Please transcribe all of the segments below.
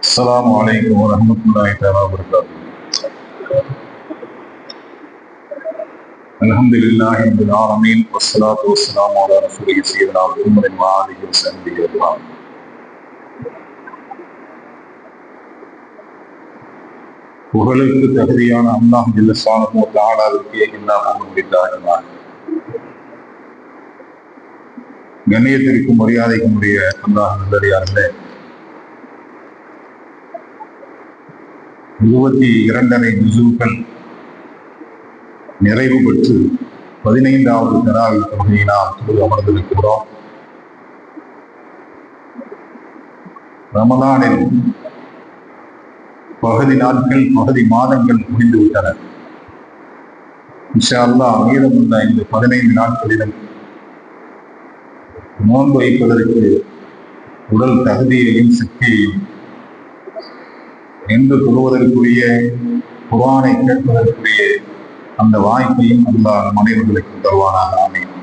السلام عليكم ورحمة الله تعالى وبركاته. الحمد لله رب العالمين والصلاة والسلام على رسوله سيدنا محمد وآله وصحبه أجمعين. புகழுக்கு தகுதியான அல்லாஹ் ஜல்ல ஷானஹு வ தஆலாவுக்கே எல்லா புகழும் உரித்தாகுமாக. கண்ணியத்திற்கும் மரியாதைக்கும் உரிய அல்லாஹ் நல்லடியார்களே, 22 ஜுஸுக்கள் நிறைவு பெற்று 15வது தராவீஹ் தொழுகையை நாம் தொழுது அமர்ந்திருக்கிறோம். ரமலானில் பகுதி நாட்கள் பகுதி மாதங்கள் முடிந்து விட்டன. இன்ஷா அல்லாஹ் மீதமுள்ள இந்த 15 நாட்களிலும் நோன்பு வைப்பதற்கு உடல் தகுதியையும் சக்தியையும், என்று தொழுவதற்குரிய குர்ஆனை கேட்பதற்குரிய அந்த வாய்ப்பையும் அல்லாஹ் மனிதர்களுக்கு தருவானாக. ஆமீன்.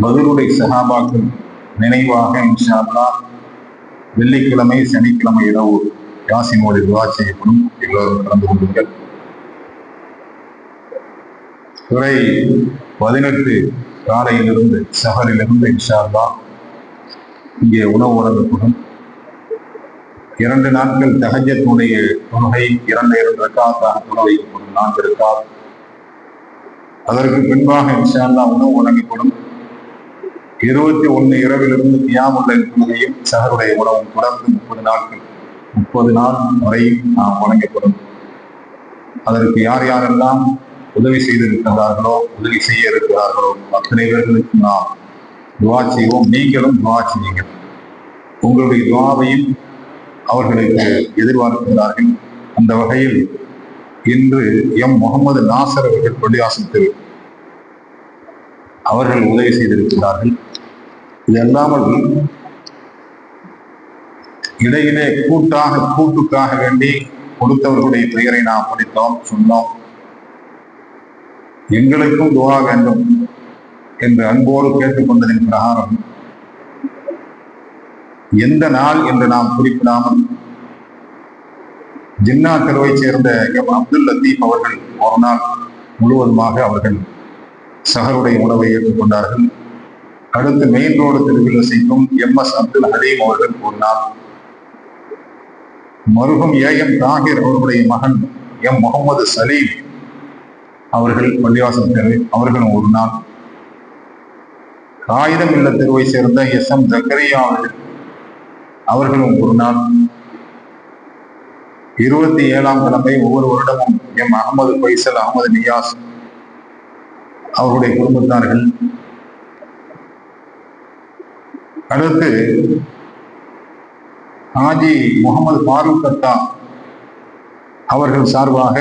பத்ருடைய சஹாபாக்கள் நினைவாக இன்ஷா அல்லாஹ் வெள்ளிக்கிழமை சனிக்கிழமை இரவு யாசின் ஓதி துஆ செய்யப்படும். எல்லோரும் கலந்து கொள்ளுங்கள். துறை 18 காலையிலிருந்து சஹரிலிருந்து இன்ஷா அல்லாஹ் இங்கே உணவு வழங்கப்படும். 2 நாட்கள் தஹஜ்ஜுடைய தொழுகை 2 ரக்காத்தாக தொழ வைக்கப்படும். 4 ரக்காத். அதற்கு பின்பாக இன்ஷா அல்லாஹ் உணவு வழங்கப்படும். 21 இரவிலிருந்து கியாமுல் லைல் தொழுகையும் சஹருடைய உணவும் தொடர்ந்து 30 நாள் வரையும் நாம் வழங்கப்படும். அதற்கு யார் யாரெல்லாம் உதவி செய்திருக்கிறார்களோ, உதவி செய்ய இருக்கிறார்களோ அத்தனை பேர்களுக்கு நாம் துஆ செய்வோம். நீங்களும் துஆ செய்யுங்கள். உங்களுடைய துஆவையும் அவர்களுக்கு எதிர்பார்க்கிறார்கள். அந்த வகையில் இன்று முகமது நாசர் அவர்கள் பள்ளிவாசல் அவர்கள் உதவி செய்திருக்கிறார்கள். இது அல்லாமல் இடையிலே கூட்டுக்காக வேண்டி கொடுத்தவர்களுடைய பெயரை நாம் படித்தோம், சொன்னோம். எங்களுக்கும் துஆ வேண்டும் என்று அன்போடு கேட்டுக்கொண்டதின் பிரகாரம் எந்த நாள் என்று நாம் குறிப்பிடாமல் ஜின்னா தெருவை சேர்ந்த அப்துல் லத்தீப் அவர்கள் ஒரு நாள் முழுவதுமாக அவர்கள் சஹருடைய உணவை ஏற்றுக்கொண்டார்கள். அடுத்து மெயின் ரோடு தெருவில் வசிக்கும் எஸ் அப்துல் ஹலீம் அவர்கள் ஒரு நாள், மருகும் தாகிர் அவர்களுடைய மகன் முகமது சலீம் அவர்கள் பள்ளிவாசல் தெரு அவர்களும் ஒரு நாள், காகிதம் இல்ல தெருவை சேர்ந்த எம் ஜக்கரியா அவர்களும் ஒரு நாள், 27ஆம் கிழமை ஒவ்வொரு வருடமும் அகமது பைசல் அகமது நியாஸ் அவர்களுடைய குடும்பத்தார்கள். அடுத்து ஹாஜி முகமது ஃபாரூக் அத்தா அவர்கள் சார்பாக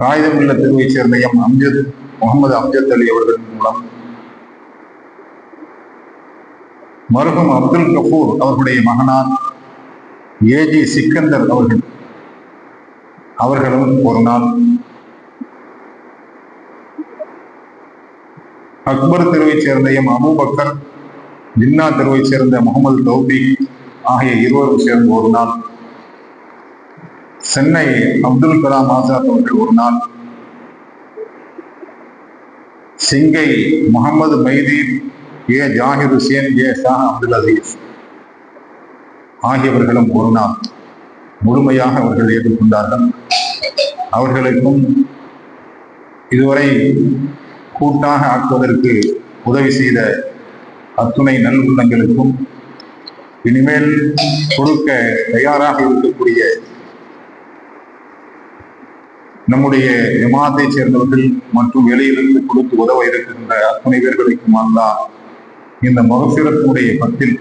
காகிதம் இல்ல தெருவை சேர்ந்த முகமது அம்ஜத் அலி அவர்கள் மூலம், மருகும் அப்துல் கபூர் அவர்களுடைய மகனார் ஏஜி சிக்கந்தர் அவர்களும் ஒரு நாள், அக்பர் தெருவை சேர்ந்த அபூபக்கர், ஜின்னா தெருவை சேர்ந்த முகமது தௌபீக் ஆகிய இருவரும் சேர்ந்து ஒரு நாள், சென்னை அப்துல் கலாம் ஆசாத் அவர்கள் ஒரு நாள், சிங்கை முகமது மைதீன், ஜாகிர் ஹுசேன், ஷா அப்துல் அசீஸ் ஆகியவர்களும் ஒரு நாள் முழுமையாக அவர்கள் ஏற்றுக்கொண்டார்கள். அவர்களுக்கும் இதுவரை கூட்டாக ஆக்குவதற்கு உதவி செய்த அத்துணை நல்லுள்ளங்களுக்கும், இனிமேல் கொடுக்க தயாராக இருக்கக்கூடிய நம்முடைய ஜமாத்தை சேர்ந்தவர்கள் மற்றும் வெளியிலிருந்து கொடுத்து உதவ இருக்கின்ற அத்துணை பேர்களுக்கும் அல்லாஹ் இந்த மகஃபிரத்தினுடைய பத்தில்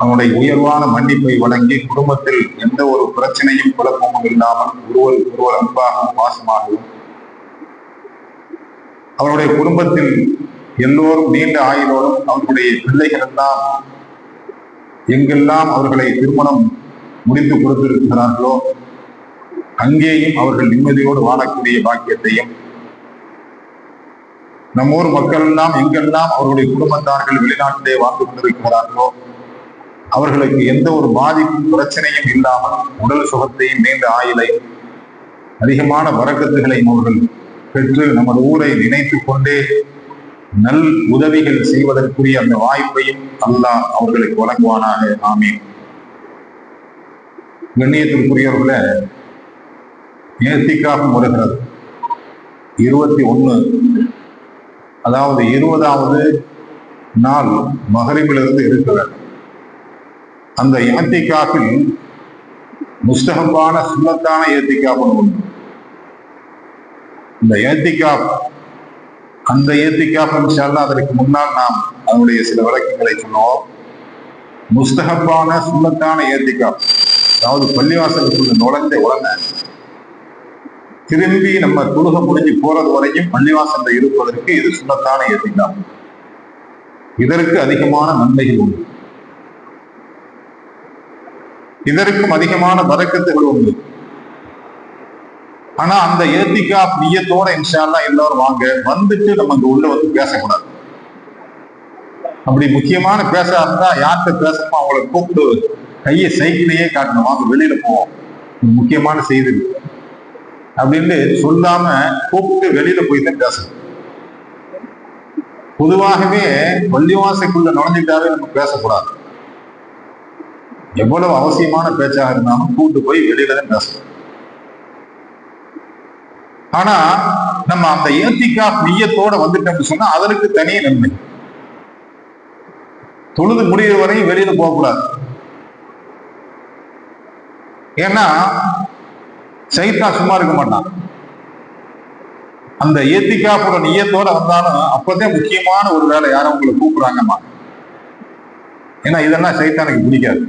அவனுடைய உயர்வான மன்னிப்பை வழங்கி, குடும்பத்தில் எந்த ஒரு பிரச்சனையும் குழப்பமும் இல்லாமல் ஒருவர் அன்பாகவும் பாசமாகவும், அவருடைய குடும்பத்தில் எல்லோரும் நீண்ட ஆயுளோடும், அவர்களுடைய பிள்ளைகள் எல்லாம் எங்கெல்லாம் அவர்களை திருமணம் முடித்து கொடுத்திருக்கிறார்களோ அங்கேயும் அவர்கள் நிம்மதியோடு வாழக்கூடிய பாக்கியத்தையும், நம்ம ஊர் மக்கள் எல்லாம் எங்கெல்லாம் அவர்களுடைய குடும்பத்தார்கள் வெளிநாட்டிலே வாழ்ந்து கொண்டிருக்கிறார்களோ அவர்களுக்கு எந்த ஒரு பாதிப்பும் பிரச்சனையும் இல்லாமல் உடல் சுகத்தையும் நீண்ட ஆயுளை அதிகமான வரக்கத்துகளையும் அவர்கள் பெற்று நமது ஊரை நினைத்து கொண்டே நல் உதவிகள் செய்வதற்குரிய அந்த வாய்ப்பையும் அல்லாஹ் அவர்களுக்கு வழங்குவானாக. ஆமீன். கண்ணியத்திற்குரியவர்களே, நேர்த்திக்காகவும் வருகிறது 21, அதாவது 20வது நாள் மகரிபிலிருந்து இருக்கிறது. அந்த ஏத்திகாஃபில் முஸ்தஹப்பான சுன்னத்தான ஏத்திகாஃப் உண்டு. இந்த ஏத்திகாஃப் அந்த ஏத்திகாஃப் இன்ஷா அல்லாஹ் அதற்கு முன்னால் நாம் அதனுடைய சில விளக்கங்களை சொன்னோம். முஸ்தஹப்பான சுன்னத்தான ஏத்திகாஃப், அதாவது பள்ளிவாசலுக்குள்ள நுழைஞ்ச உடனே திரும்பி நம்ம தொழுகை முடிஞ்சு போறது வரைக்கும் பள்ளிவாசல்ல இருப்பதற்கு இது சுன்னத்தான ஏத்திகாஃப். இதற்கு அதிகமான நன்மைகள் உண்டு, இதற்கும் அதிகமான பரக்கத்துகள் உண்டு. ஆனா அந்த ஏத்திகாஃப் நியத்தோட இன்ஷா அல்லாஹ் எல்லாரும் வாங்க, வந்துட்டு நம்ம இங்க உள்ள வந்து பேசக்கூடாது. அப்படி முக்கியமான பேச இருந்தா யார்கிட்ட பேசணுமோ அவங்கள கூப்பிட்டு கையை சைக்கிளையே காட்டணும், வாங்க வெளியில போவோம், முக்கியமான செய்தி அப்படின்னு சொல்லாம கூப்பிட்டு வெளியில போய் தான் பேசணும். பொதுவாகவே பள்ளிவாசைக்குள்ள நுழைஞ்சிட்டாவே நம்ம பேசக்கூடாது. எவ்வளவு அவசியமான பேச்சாக இருந்தாலும் கூப்பிட்டு போய் வெளியில தான் பேசணும். ஆனா நம்ம அந்த ஏத்திகாஃப் நிய்யத்தோட வந்துட்டோம்னு சொன்னா அதற்கு தனியே நன்மை. தொழுது முடிகிற வரையும் வெளியில போகக்கூடாது. ஏன்னா சைத்தான் சும்மா இருக்க மாட்டான். அந்த ஏத்திகாஃபோட நிய்யத்தோட வந்தாலும் அப்பதான் முக்கியமான ஒரு வேலை யாரும் உங்களை கூப்பிடுறாங்கம்மா. ஏன்னா இதெல்லாம் சைத்தானுக்கு பிடிக்காது.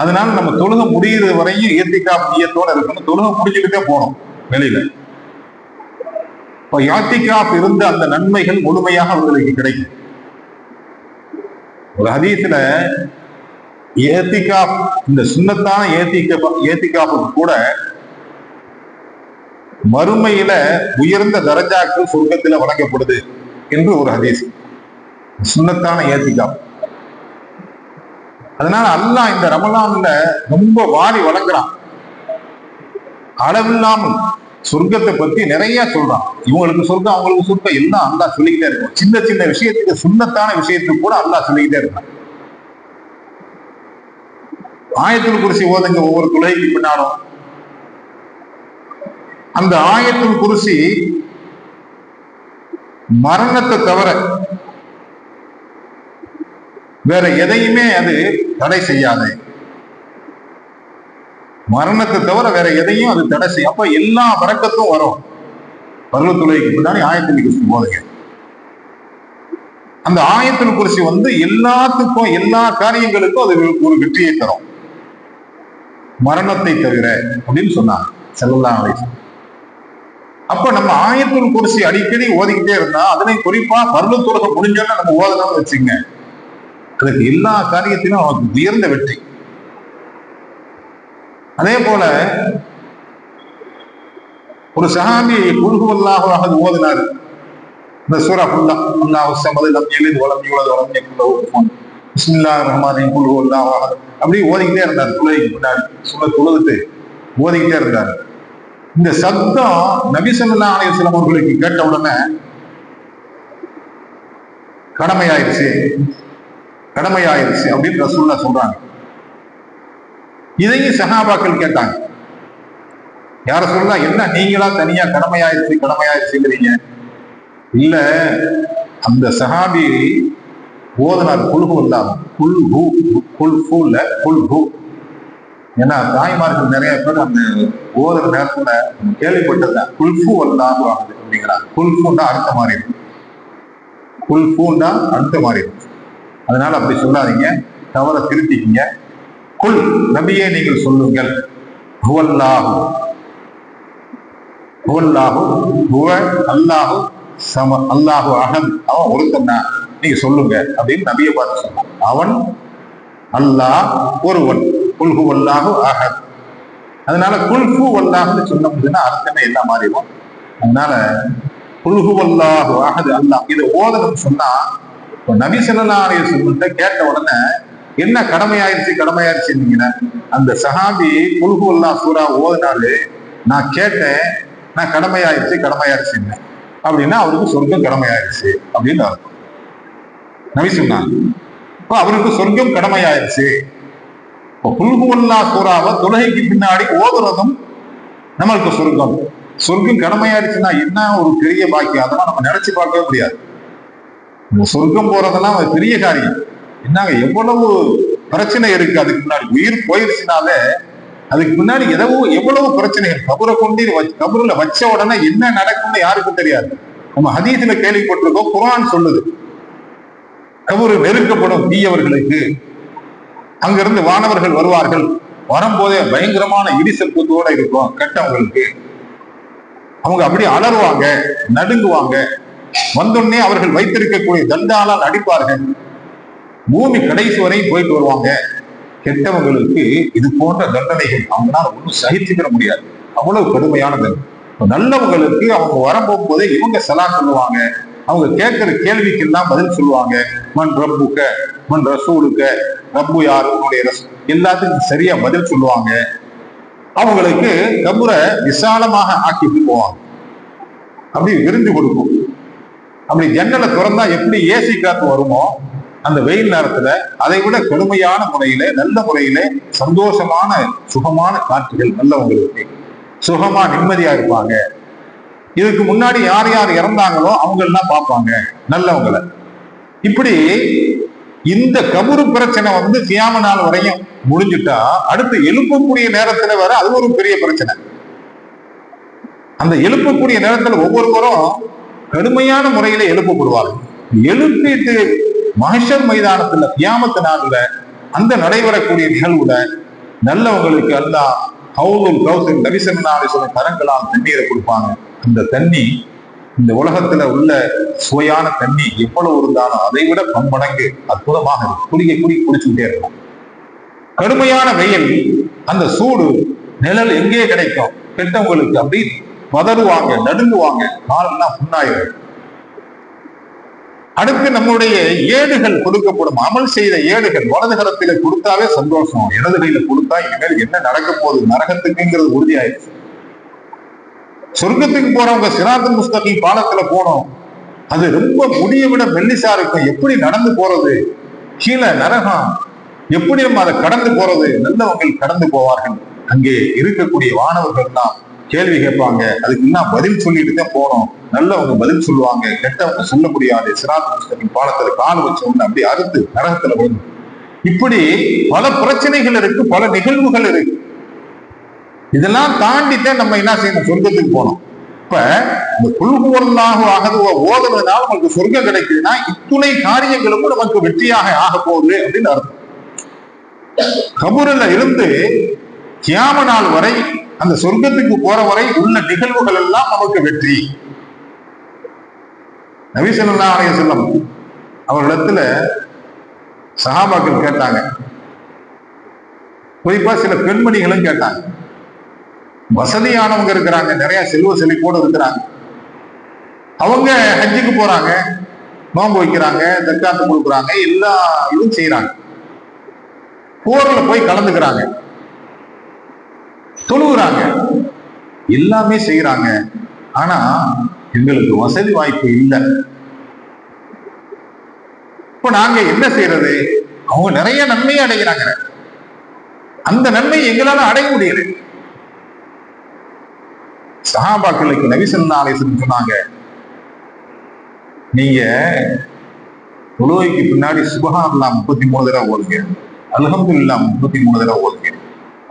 அதனால நம்ம தொழுகை முடிகிற வரையும் ஏத்திகாஃப் நிய்யத்தோட இருக்கணும். தொழுகை முடிஞ்சுக்கிட்டே போகணும் வெளியில. இப்ப ஏத்திகாஃப் இருந்த அந்த நன்மைகள் முழுமையாக உங்களுக்கு கிடைக்கும். ஒரு ஹதீஸ்ல ஏத்திகாஃப், இந்த சுன்னத்தான ஏத்திகாஃபுக்கு கூட மறுமையில உயர்ந்த தரஜாக்கள் சொர்க்கத்துல வழங்கப்படுது என்று ஒரு ஹதீஸ். சுன்னத்தான ஏத்திகாஃப். அதனால அல்லாஹ் இந்த ரமலான்ல ரொம்ப வாரி வழங்குறான். அளவில்லாமல் சொர்க்கத்தை பத்தி நிறைய சொல்றான். இவங்களுக்கு சொர்க்கம், அவங்களுக்கு சொர்க்கம் எல்லாம் அல்லாஹ் சொல்லிக்கிட்டே இருக்கும். சின்ன சின்ன விஷயத்துக்கு, சுன்னத்தான விஷயத்துக்கு கூட அல்லாஹ் சொல்லிக்கிட்டே இருக்கான். ஆயத்துல் குர்சி ஓதுங்க ஒவ்வொரு தொழுகைக்கு பின்னாலும். அந்த ஆயத்துல் குர்சி மரணத்தை தவிர வேற எதையுமே அது தடை செய்யாது. மரணத்தை தவிர வேற எதையும் அது தடை செய்யும். அப்ப எல்லா வரக்கத்தும் வரும். பருவ தொழுகைக்கு பின்னாடி ஆயத்துல் குர்சி ஓதுங்க. அந்த ஆயத்துல் குர்சி எல்லாத்துக்கும், எல்லா காரியங்களுக்கும் அது ஒரு வெற்றியை தரும், மரணத்தை தவிர அப்படின்னு சொன்னாங்க ஸல்லல்லாஹு அலைஹி வஸல்லம். அப்ப நம்ம ஆயத்துல் குர்சி அடிக்கடி ஓதிக்கிட்டே இருந்தா, அதுலயும் குறிப்பா பருவ தொழுகை முடிஞ்சோன்னா நம்ம ஓதணும்னு வச்சுங்க, அதுக்கு எல்லா காரியத்திலும் அவனுக்கு உயர்ந்த வெற்றி. அதே போல ஒரு சஹாபி குல் ஹுவல்லாஹு அஹத் ஓதினாரு. இந்த சூரா ஃபுல்லா, அல்லாஹு ஸமது லம் யலித் வலம் யூலத் வலம் யகுல் லஹு குஃபுவன் பிஸ்மில்லாஹிர் ரஹ்மானிர் ரஹீம் குல் ஹுவல்லாஹு அஹத் அப்படி ஓதிக்கிட்டே இருந்தார். தொழுகைக்கு பின்னாடி தொழுதுட்டு ஓதிக்கிட்டே இருந்தார். இந்த சத்தம் நபி ஸல்லல்லாஹு அலைஹி வஸல்லம் அவர்களுக்கு கேட்ட உடனே கடமையாயிருச்சு அப்படின்னு ரசூலுல்லாஹ் சொல்றாங்க. இதையும் சஹாபாக்கள் கேட்டாங்க, யார சொல்லலாம், என்ன நீங்களா தனியா கடமையாயிருச்சுங்கிறீங்க? இல்ல, அந்த சஹாபி ஓதுனார் குல்ஹு இல்லாம குல்ஹு. ஏன்னா தாய்மார்கள் நிறைய பேர் அந்த ஓதுற நேரத்துல கேள்விப்பட்டதுதான் குல்ஃபு அல்லாஹு ஆகுது அப்படிங்கிறாங்க. குல்ஃபுன்னா அர்த்தம் மாறிடும், அதனால அப்படி சொல்லாதீங்க, தவற திருத்திக்கிங்க. குல், நபியே நீங்கள் சொல்லுங்கள், ஹுவல்லாஹு ஹுவ அல்லாஹு சம அல்லாஹு அஹத், அவன் ஒருத்தன் தான், நீங்க சொல்லுங்க அப்படின்னு நபியை பார்த்து சொன்னான். அவன் அல்லாஹ் ஒருவன், குல் ஹுவல்லாஹு அஹத். அதனால குல்ஃபு வல்லாஹுன்னு சொன்னோம்னா அர்த்தமே எல்லாம் மாறிடும். அதனால குல்ஹுவல்லாஹு அஹது அல்லாஹ். இதை ஓதணும் சொன்னா நபி ஸல்லல்லாஹு அலைஹி வஸல்லம் கேட்ட உடனே என்ன கடமையாயிருச்சு அந்த சஹாபி குல்ஹுவல்லாஹ் சூரா ஓதினாரு. நான் கேட்டேன், நான் கடமையாயிருச்சு அப்படின்னா அவருக்கு சொர்க்கம் கடமையாயிருச்சு அப்படின்னு அர்த்தம். நபி சொன்னாங்க இப்போ அவருக்கு சொர்க்கம் கடமையாயிருச்சு. இப்போ குல்ஹுவல்லாஹ் சூராவை தொழுகைக்கு பின்னாடி ஓதுறதும் நம்மளுக்கு சொர்க்கம் கடமையாயிருச்சுன்னா என்ன ஒரு பெரிய பாக்கியம். அதெல்லாம் நம்ம நினைச்சு பார்க்கவே முடியாது. சொர்க்கம் போறதெல்லாம் ஒரு பெரிய காரியம். என்னங்க எவ்வளவு பிரச்சனை இருக்கு அதுக்கு முன்னாடி. உயிர் போயிருச்சுனாலே அதுக்கு முன்னாடி எவ்வளவு பிரச்சனைகள். கபூர்ல வச்ச உடனே என்ன நடக்கும்னு யாருக்கும் தெரியாது. நம்ம ஹதீஸ்ல கேள்விப்பட்டிருக்கோம், குர்ஆன் சொல்லுது கபூர் நெருக்கப்படும் தீயவர்களுக்கு. அங்கிருந்து வானவர்கள் வருவார்கள், வரும்போதே பயங்கரமான இடிசற்பத்தோட இருக்கும். கெட்டவங்களுக்கு அவங்க அப்படியே அலறுவாங்க, நடுங்குவாங்க. வந்தோடனே அவர்கள் வைத்திருக்கக்கூடிய தண்டாலால் அடிப்பார்கள். பூமி கடைசி வரையும் போயிட்டு வருவாங்க. கெட்டவங்களுக்கு இது போன்ற தண்டனைகள் அவங்களால ஒன்றும் சகிச்சுக்கிற முடியாது. அவ்வளவு கடுமையான தண்டனை. நல்லவங்களுக்கு அவங்க வரப்போகும்போதே இவங்க சலாம் சொல்லுவாங்க. அவங்க கேட்கிற கேள்விக்கு எல்லாம் பதில் சொல்லுவாங்க. மன் ரப்புக்க, மன் ரசூலுக்க, ரப்பு யாரு, உன்னுடைய எல்லாத்துக்கும் சரியா பதில் சொல்லுவாங்க. அவங்களுக்கு கபூரை விசாலமாக ஆக்கிட்டு போவாங்க. அப்படி விருந்து கொடுக்கும். அப்படி ஜன்னலை திறந்தா எப்படி ஏசி காத்து வருமோ அந்த வெயில் நேரத்துல அதை விட கடுமையான முறையில நல்ல முறையில சந்தோஷமான சுகமான காற்றுகள் நல்லவங்களுக்கு சுகமா நிம்மதியா இருப்பாங்க. இதுக்கு முன்னாடி யார் யார் இறந்தாங்களோ அவங்க எல்லாம் பார்ப்பாங்க நல்லவங்களை. இப்படி இந்த கபூர் பிரச்சனை கியாம நாள் வரையும் முடிஞ்சுட்டா அடுத்து எழுப்பக்கூடிய நேரத்துல வர அது ஒரு பெரிய பிரச்சனை. அந்த எழுப்பக்கூடிய நேரத்துல ஒவ்வொருவரும் கடுமையான முறையில எழுப்பப்படுவார்கள். எழுப்பிட்டு மஹ்ஷர் மைதானத்துல கியாமத்து நாள்ல அந்த நடைபெறக்கூடிய நிகழ்வுல நல்லவங்களுக்கு அல்லாஹ் ஹவுதுல் கௌசர் நபி ஸல்லல்லாஹு அலைஹி வஸல்லம் கரங்களால் தண்ணீரை கொடுப்பாங்க. அந்த தண்ணி இந்த உலகத்துல உள்ள சுவையான தண்ணி எவ்வளவு இருந்தாலும் அதை விட பன்மடங்கு அற்புதமாக இருக்கும். குடிச்சுக்கிட்டே இருக்கும். கடுமையான வெயில், அந்த சூடு, நிழல் எங்கே கிடைக்கும்? கெட்டவங்களுக்கு அப்படி பதறுவாங்க, நடுங்குவாங்க, காலெல்லாம் புண்ணாயிரும். அடுத்து நம்முடைய ஏடுகள் கொடுக்கப்படும். அமல் செய்த ஏடுகள் வலது கரத்தில கொடுத்தாவே சந்தோஷம். இடது கையில கொடுத்தா இனிமேல் என்ன நடக்க போகுது நரகத்துக்குங்கிறது உறுதியாயிருச்சு. சொர்க்கத்துக்கு போறவங்க சிராத்துல் முஸ்தகீம் பாலத்துல போனோம். அது ரொம்ப முடிய விட மெல்லிசா இருக்கும். எப்படி நடந்து போறது? கீழே நரகம், எப்படி நம்ம அதை கடந்து போறது? நல்லவங்க கடந்து போவார்கள். அங்கே இருக்கக்கூடிய வானவர்கள் தான் கேள்வி கேட்பாங்க. அதுக்கு இன்னும் பதில் சொல்லிட்டு தான் போனோம். நல்லவங்க பதில் சொல்லுவாங்க, கெட்டவங்க சொல்ல முடியாது. சிராத்துல் முஸ்தகீம் பாலத்துல கால் வச்ச உடனே அப்படியே அறுத்து நரகத்துல விழுந்து. இப்படி பல பிரச்சனைகள் இருக்கு, பல நிகழ்வுகள் இருக்கு. இதெல்லாம் தாண்டித்தான் நம்ம என்ன செய்யணும்? சொர்க்கத்துக்கு போனோம். இப்ப இந்த குல்ஹுவல்லாஹு அஹதுவ ஓதுவதனால நமக்கு சொர்க்கம் கிடைக்குதுன்னா இத்துணை காரியங்களுக்கும் நமக்கு வெற்றியாக ஆக போகுது அப்படின்னு அர்த்தம். கபூர்ல இருந்து கியாம நாள் வரை அந்த சொர்க்கத்துக்கு போற வரை உள்ள நிகழ்வுகள் எல்லாம் நமக்கு வெற்றி. நபி ஸல்லல்லாஹு அலைஹி வஸல்லம் அவர்களிடத்துல சஹாபாக்கள் கேட்டாங்க. குறிப்பா சில பெண்மணிகளும் கேட்டாங்க. வசதியானவங்க இருக்கிறாங்க, நிறைய செல்வ செழிப்போடு இருக்கிறாங்க. அவங்க ஹஜ்ஜுக்கு போறாங்க, நோன்பு வைக்கிறாங்க, தக்காத்து கொடுக்குறாங்க, எல்லா இதுவும் செய்யறாங்க. போர்ல போய் கலந்துக்கிறாங்க, தொழுகிறாங்க, எல்லாமே செய்யறாங்க. ஆனா எங்களுக்கு வசதி வாய்ப்பு இல்லை. இப்ப நாங்க என்ன செய்யறது? அவங்க நிறைய நன்மையை அடைகிறாங்க, அந்த நன்மையை எங்களால அடைய முடியல. சஹாபாக்களுக்கு நபி ஸல்லல்லாஹு அலைஹி வஸல்லம் சொன்னாங்க, நீங்க தொழுகைக்கு பின்னாடி சுப்ஹானல்லாஹ் 33 தடவை ஓதுங்க, அல்ஹம்துலில்லாஹ் 33 தடவை ஓதுங்க,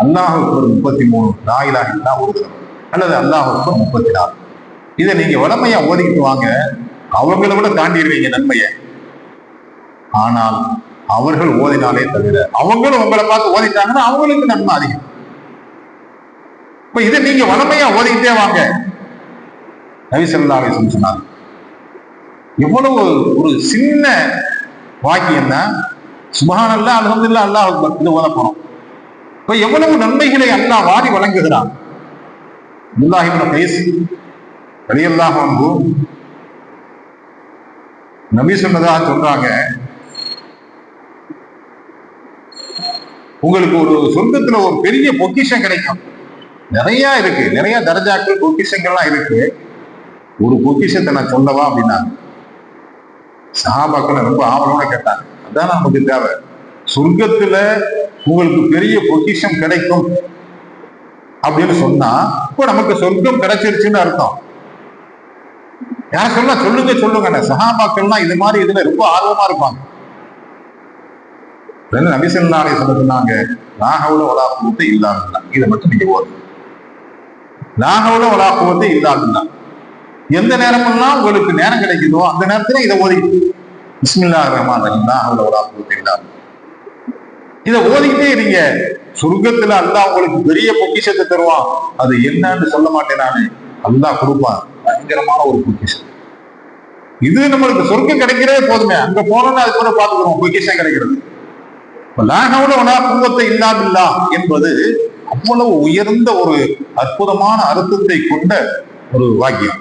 அல்லாஹ் அக்பர் 33, லா இலாஹ இல்லல்லாஹ் ஒரு தடவை, அல்லது அல்லாஹ் அக்பர் 34. இதை நீங்க வளமையா ஓதிக்கிட்டு வாங்க. அவங்களை விட தாண்டிடுவீங்க நன்மையை. ஆனால் அவர்கள் ஓதினாலே தவிர அவங்களும் உங்களை பார்த்து ஓதிட்டாங்கன்னா அவங்களுக்கு நன்மை அதிகம். இப்ப இதை நீங்க வளமையா ஓதிக்கிட்டே வாங்க. நபி ஸல்லல்லாஹு அலைஹி வஸல்லம் சொன்னாங்க. எவ்வளவு ஒரு சின்ன வாக்கியம் தான் சுப்ஹானல்லாஹ், அல்ஹம்துலில்லாஹ், அல்லாஹ் அக்பர், இது ஓத போறோம். இப்ப எவ்வளவு நன்மைகளை அல்லாஹ் வாரி வழங்குகிறான். அல்லாஹ் இப்னு கைஸ் ரலியல்லாஹு அன்ஹு நபி சொன்னதா சொல்றாங்க, உங்களுக்கு ஒரு சொர்க்கத்துல ஒரு பெரிய பொக்கிஷம் கிடைக்கும். நிறைய இருக்கு, நிறைய தரஜாக்கள் பொக்கிஷங்கள்லாம் இருக்கு. ஒரு பொக்கிஷத்தை நான் சொல்லவா அப்படின்னாங்க. சஹாபாக்கள் ரொம்ப ஆவலோட கேட்டாங்க. அதான் நமக்கு தேவை. சொர்க்கத்துல உங்களுக்கு பெரிய பொக்கிஷம் கிடைக்கும் அப்படின்னு சொன்னா இப்போ நமக்கு சொர்க்கம் கிடைச்சிருச்சுன்னு அர்த்தம். யார் சொல்ல சொல்லுங்க சொல்லுங்க. சஹாபாக்கள்லாம் இது மாதிரி இதுல ரொம்ப ஆர்வமா இருப்பாங்க. நபி ஸல்லல்லாஹு அலைஹி வஸல்லம் சொன்னாங்க, லா ஹவ்ல வலா குவத்த இல்லா பில்லாஹ். இதை மட்டும் நீங்க ஓது. லா ஹவ்ல வலா குவத்த இல்லா பில்லாஹ். எந்த நேரமெல்லாம் உங்களுக்கு நேரம் கிடைக்குதோ அந்த நேரத்துல இதை ஓதி பிஸ்மில்லாஹிர் ரஹ்மானிர் ரஹீம், லா ஹவ்ல வலா குவத்த இல்லா பில்லாஹ். இதை ஓதிக்கிட்டே இருங்க. சொர்க்கத்துல அல்லாஹ் உங்களுக்கு பெரிய பொக்கிஷத்தை தருவான். அது என்னன்னு சொல்ல மாட்டேன் நானு. அல்லாஹ் கொடுப்பான் பயங்கரமான ஒரு பொக்கிஷம். இது நம்மளுக்கு சொர்க்கம் கிடைக்கிறதே போதுமே. அங்க போனோம்னா அது கூட பாத்துக்கிறோம் பொக்கிஷம் கிடைக்கிறது. என்பது அவ்வளவு உயர்ந்த ஒரு அற்புதமான அர்த்தத்தை கொண்ட ஒரு வாக்கியம்.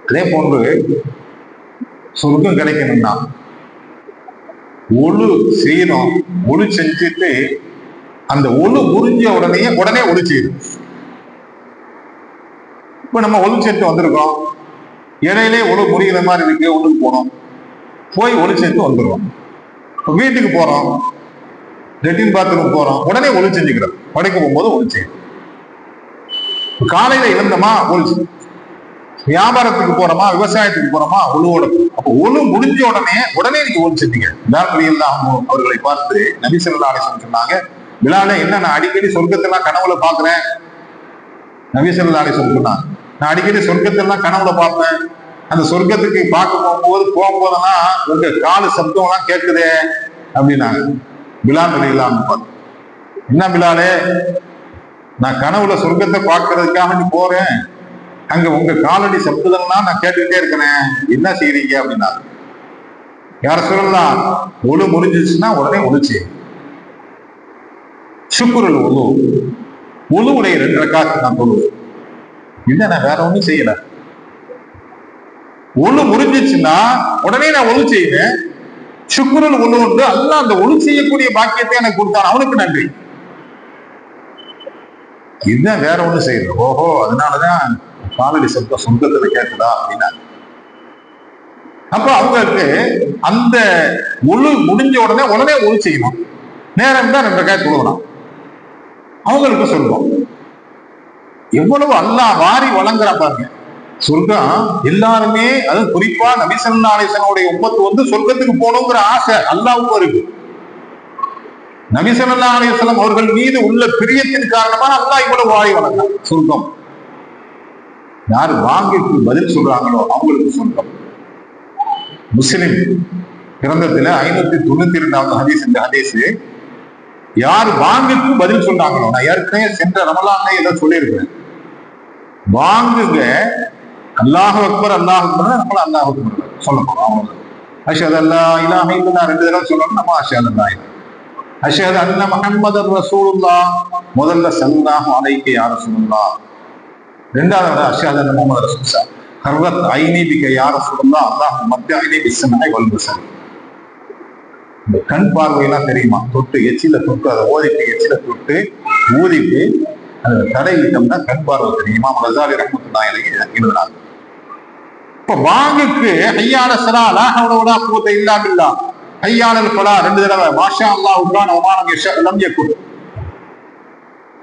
அதே போன்று சொர்க்கம் கிடைக்கணும்னா ஒழு செய்யணும். ஒழு செஞ்சுட்டு அந்த ஒழு முறிஞ்ச உடனே ஒழு செய்யணும். இப்ப நம்ம ஒழு சேர்த்து வந்திருக்கோம், இடையிலே ஒழு முறிகிற மாதிரி இருக்கு, ஒழுக்கு போனோம், போய் ஒழு சேர்த்து வந்துடுவோம். வீட்டுக்கு போறோம், லெட்டின் பாத்ரூம் போறோம், உடனே ஒழு செஞ்சுக்கிறோம். படைக்க போகும்போது ஒழு செய்யும். காலையில இழந்தமா ஒழு, வியாபாரத்துக்கு போறோமா விவசாயத்துக்கு போறோமா ஒழுவோட. அப்ப ஒழு முடிஞ்ச உடனே நீங்க ஒழு செஞ்சீங்க. அவர்களை பார்த்து நபி ஸல்லல்லாஹு அலைஹி வஸல்லம் சொன்னாங்க, பிலாலே என்ன நான் அடிக்கடி சொர்க்கத்தெல்லாம் கனவுல பாக்குறேன். நபி ஸல்லல்லாஹு அலைஹி வஸல்லம் சொன்னாங்க, நான் அடிக்கடி சொர்க்கத்தெல்லாம் கனவுல பார்ப்பேன். அந்த சொர்க்கத்துக்கு பார்க்க போகும்போதெல்லாம் உங்க காலு சப்தம் எல்லாம் கேட்குதே அப்படின்னாங்க. பிலால் ரலியல்லாஹு பார்த்து, என்ன பிலாலே, நான் கனவுல சொர்க்கத்தை பார்க்கறதுக்காக நீ போறேன், அங்க உங்க காலடி சப்தம்லாம் நான் கேட்டுக்கிட்டே இருக்கிறேன், என்ன செய்யறீங்க அப்படின்னா. யார சொல்லலாம், ஒழு முடிஞ்சிச்சுன்னா உடனே ஒழிச்சு சுக்குரல் ஒழு, ஒழுவுடைய 2 ரக்காத் நான் தொழுவேன். இல்ல நான் வேற ஒண்ணும் செய்யல. ஒழு முறிஞ்சிச்சுன்னா உடனே நான் ஒழு செய்வேன். சுக்குரல் ஒழு உண்டு. அல்லாஹ் அந்த ஒழு செய்யக்கூடிய பாக்கியத்தை எனக்கு கொடுத்தான், அவனுக்கு நன்றி. இதுதான், வேற ஒண்ணு செய்யல. ஓஹோ, அதனாலதான் காலடி சப்தம் சொர்க்கத்துல கேட்குதா அப்படின்னா. அப்ப அவங்களுக்கு அந்த ஒழு முடிஞ்ச உடனே ஒழு செய்யணும். நேரம் தான் 2 ரக்காத் தொழுகலாம். அவங்களுக்கு சொல்லுவோம். எவ்வளவு அல்லாஹ் வாரி வழங்குறா பாருங்க. சொர்க்கம் எல்லாருமே, அது குறிப்பா நபி ஸல்லல்லாஹு அலைஹி வஸல்லம் உம்மத்து வந்து சொர்க்கத்துக்கு போகணுங்கிற ஆசை அல்லாஹ்வுக்கு இருக்கு. நபி ஸல்லல்லாஹு அலைஹி வஸல்லம் அவர்கள் மீது உள்ள பிரியத்தின் காரணமா அல்லாஹ் இவ்வளவு வாரி வழங்குறான். சொர்க்கம் யாரு வாங்கிக்கு பதில் சொல்றாங்களோ அவங்களுக்கு சொர்க்கம். முஸ்லிம் கிரந்தத்துல 592வது ஹதீஸ். இந்த ஹதீஸ் யார் வாங்குக்கு பதில் சொன்னாங்களோ, நான் ஏற்கனவே சென்ற ரமலான்ல ஏதோ சொல்லியிருக்கிறேன், வாங்குங்க அல்லாஹ் அக்பர் அல்லாஹ் அக்பர், நம்மள அல்லாஹ் அக்பர் சொல்ல போறோம். அவங்க அஷ்ஹது அல்லா இலாஹ இல்லல்லாஹ் 2 தடவை சொல்லணும். நம்ம அஷ்ஹது அல்லா அஷ்ஹது அன்ன முஹம்மதர் ரசூலுல்லாஹ், முதல்ல ஸல்லல்லாஹு அலைஹி யா ரசூலுல்லாஹ், 2வது அஷ்ஹது அன்ன முஹம்மதர் ரசூலுல்லாஹ், கர்ரத் ஐனி பிக யா ரசூலுல்லாஹ், அல்லாஹ் மத்தஐனி பிஸ்ஸமாஇ வல் பஸர். இந்த கண் பார்வையெல்லாம் தெரியுமா, தொட்டு எச்சில தொட்டு அதை ஓதிட்டு எச்சில தொட்டு ஊதிட்டு அதை தடையிட்டோம்னா கண் பார்வை தெரியுமா. ரஸாலி ரஹ்மத்துல்லாஹி அலைஹி எழுதுனாங்க. இப்ப வாங்குக்கு ஹய்யால ஸலா லா ஹவ்ல வலா குவத்த இல்லா பில்லாஹ், ஹய்யாலல் ஃபலா 2 தடவை, மாஷா அல்லாஹ் கான வ மா லம் யஷா லம் யகுன்.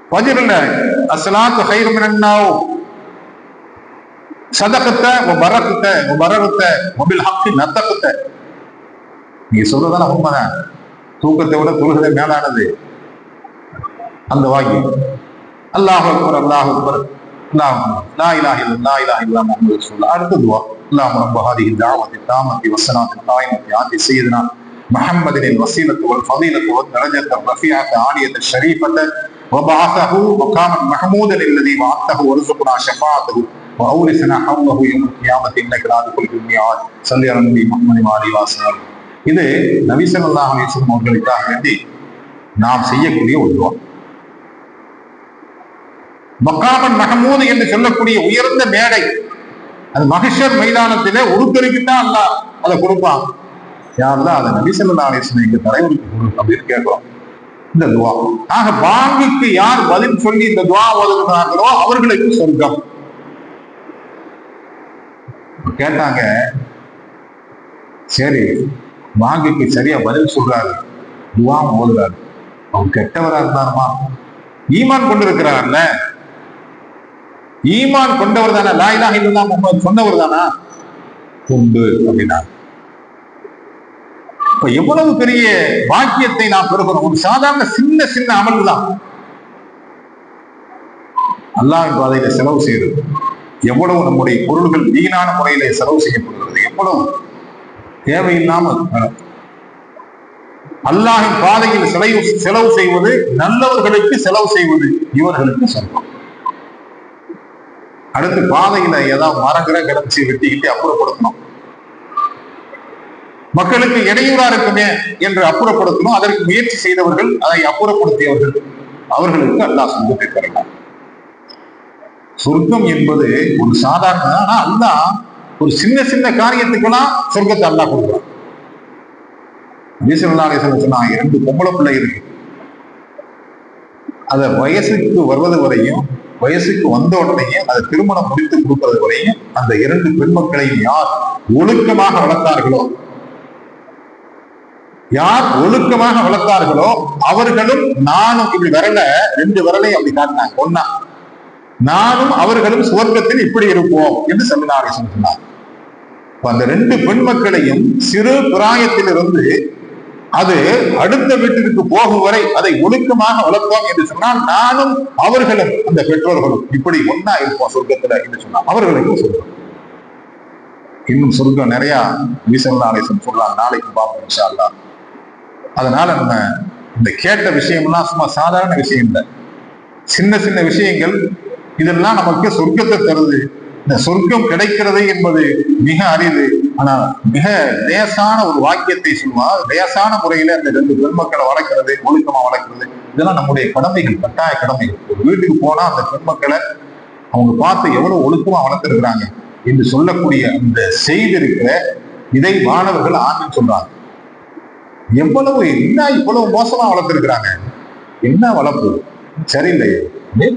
ஃபஜ்ர்ல அஸ்ஸலாத்து கைரு மினன் நௌம், சதகத்த வ பரகத்த வ பரகத்த வ பில் ஹக்கி நதகத்த. நீங்க சொல்றதெல்லாம் உண்மைதான். தூக்கத்தை விட தொழுகை மேலானது. அந்த வாக்கியம் அல்லாஹ் அக்பர் அல்லாஹ் அக்பர் அல்லாஹ் லா இலாஹ இல்லல்லாஹ் லா இலாஹ இல்லல்லாஹ் முஹம்மது ரசூலுல்லாஹ். அடுத்த துஆ, அல்லாஹும்ம ரப்ப ஹாதிஹி தஅவத்தி தாமத்தி வஸ்ஸலாத்தி காயிமத்தி ஆதி சய்யிதினா முஹம்மதின் வஸீலத்து வல் ஃபதீலத்து வத் தரஜத்த ரஃபீஅத்த ஆலியத்த ஷரீஃபத்த வபஅஸஹு மகாமன் மஹமூதன் அல்லதி வஅத்தஹு வர்ஸுக்னா ஷஃபாஅத்தஹு வஅவுரிஸ்னா ஹவ்வஹு யௌமல் கியாமத்தி இன்னக லா துக்லிஃபுல் மிஆத். ஸல்லி அலா நபி முஹம்மது வ ஆலிஹி வஸல்லம். இது நபி ஸல்லல்லாஹு அலைஹி வஸல்லம் அவர்களுக்காக வேண்டி நாம் செய்யக்கூடிய ஒரு துஆ. மகாமன் மஹமூது என்று சொல்லக்கூடிய உயர்ந்த மேடை, அது மஹ்ஷர் மைதானத்திலே ஒருத்தருக்கு தான் அல்லாஹ் அதை கொடுப்பான். யாருதான் அதை நபி ஸல்லல்லாஹு அலைஹி வஸல்லம் எங்க தலைவருக்கு கொடு அப்படின்னு கேட்கிறோம். இந்த துவா. ஆக பாங்குக்கு யார் பதில் சொல்லி இந்த துவா ஓதுகிறார்களோ அவர்களுக்கு சொர்க்கம். கேட்டாங்க, சரி பாங்குக்கு சரியா பதில் சொல்றாரு, துவா ஓதுறாரு, அவர் கெட்டவரா இருந்தாருமா? ஈமான் கொண்டிருக்கிறார்ல, ஈமான் கொண்டவர் தானே, லா இலாஹ இல்லல்லாஹ் முஹம்மது சொன்னவர் தானா? உண்டு அப்படின்னா இப்ப எவ்வளவு பெரிய பாக்கியத்தை நாம் பெறுகிறோம். ஒரு சாதாரண சின்ன சின்ன அமல் தான் அல்லாஹ்வின் பாதையில செலவு செய்யறது. எவ்வளவு நம்முடைய பொருள்கள் வீணான முறையில செலவு செய்யப்படுகிறது, எவ்வளவு தேவையில்லாமல். அல்லாஹ்வின் பாதையில் செலவு செய்வது, நல்லவர்களுக்கு செலவு செய்வது, இவர்களுக்கு சொந்தம். அடுத்து பாதையில ஏதாவது மரங்கிற கிடச்சி வெட்டிக்கிட்டு அப்புறப்படுத்தணும், மக்களுக்கு இடையூறா இருக்குமே என்று அப்புறப்படுத்தணும். அதற்கு முயற்சி செய்தவர்கள், அதை அப்புறப்படுத்தியவர்கள், அவர்களுக்கு அல்லாஹ் சொர்க்கத்தை தரலாம். சொர்க்கம் என்பது ஒரு சாதாரண, ஆனா அல்லாஹ் ஒரு சின்ன சின்ன காரியத்துக்கெல்லாம் சொர்க்கத்தை அல்லாஹ் கொடுக்குறான். நபி ஸல்லல்லாஹு அலைஹி வஸல்லம் சொன்னாங்க, 2 பொம்பளை பிள்ளை இருக்கு, அத வயசுக்கு வருவது வரையும், வயசுக்கு வந்த உடனேயும், அதை திருமணம் முடித்து கொடுக்கிறது வரையும் அந்த 2 பெண் மக்களையும் யார் ஒழுக்கமாக வளர்த்தார்களோ, யார் ஒழுக்கமாக வளர்த்தார்களோ அவர்களும் நானும், இப்படி விரல 2 விரலை அப்படி காட்டினாங்க ஒன்னா, நானும் அவர்களும் சுவர்க்கத்தில் இப்படி இருப்போம் என்று ஸல்லல்லாஹு அலைஹி வஸல்லம் சொன்னார். அந்த 2 பெண் மக்களையும் சிறு பிராயத்திலிருந்து அது அடுத்த வீட்டிற்கு போகும் வரை அதை ஒழுக்கமாக வளர்த்தோம் என்று சொன்னால், நானும் அவர்களும் அந்த பெற்றோர்களும் இப்படி ஒன்னா இருப்போம் சொர்க்கத்துல என்று சொன்னார். அவர்களுக்கும் சொர்க்கம், இன்னும் சொர்க்கம் நிறைய நபி ஸல்லல்லாஹு அலைஹி வஸல்லம் சொல்லலாம், நாளைக்கு பார்ப்போம் இன்ஷா அல்லாஹ். அதனால நம்ம இந்த கேட்ட விஷயம்லாம் சும்மா சாதாரண விஷயம் இல்லை, சின்ன சின்ன விஷயங்கள், இதெல்லாம் நமக்கு சொர்க்கத்தை தருது. இந்த சொர்க்கம் கிடைக்கிறது என்பது மிக அரிது. ஆனா மிக லேசான ஒரு வாக்கியத்தை சொல்லுவார், லேசான முறையில அந்த 2 பெண்மக்களை வளர்க்கிறது, ஒழுக்கமா வளர்க்கிறது, இதெல்லாம் நம்முடைய கடமைகள், கட்டாய கடமைகள். ஒரு வீட்டுக்கு போனா அந்த பெண்மக்களை அவங்க பார்த்து எவ்வளவு ஒழுக்கமா வளர்த்திருக்கிறாங்க என்று சொல்லக்கூடிய அந்த செய்தி இருக்கிற, இதை மாணவர்கள் ஆண்கள் சொல்றாங்க. எவ்வளவு என்ன இவ்வளவு மோசமா வளர்த்திருக்கிறாங்க, என்ன வளர்ப்பு சரியில்லையே,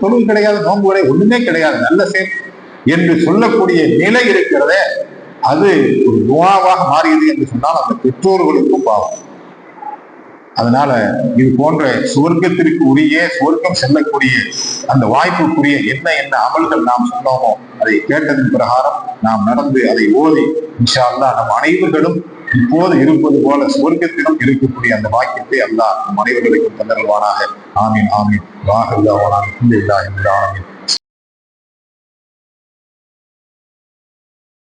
தொழில் கிடையாது, நோன்பு கிடையாது, ஒண்ணுமே கிடையாது, நல்ல செயல் என்று சொல்லக்கூடிய நிலை இருக்கிறத, அது ஒரு துஆவாக மாறியது என்று சொன்னால் அந்த பெற்றோர்களுக்கும் பாவம். அதனால இது போன்ற சுவர்க்கத்திற்கு உரிய, சுவர்க்கம் செல்லக்கூடிய அந்த வாய்ப்புக்குரிய என்ன என்ன அமல்கள் நாம் சொன்னோமோ அதை கேட்டதன் பிரகாரம் நாம் நடந்து அதை ஓதி இன்ஷா அல்லாஹ் நம் அனைவர்களும் இப்போது இருப்பது போல சுவர்க்கத்திலும் இருக்கக்கூடிய அந்த வாக்கியத்தை அல்லாஹ் நம் அனைவர்களுக்கும் தந்தருள்வானாக. ஆமீன் ஆமீன். வாஹ் அல்லாஹ் ஆமீன்.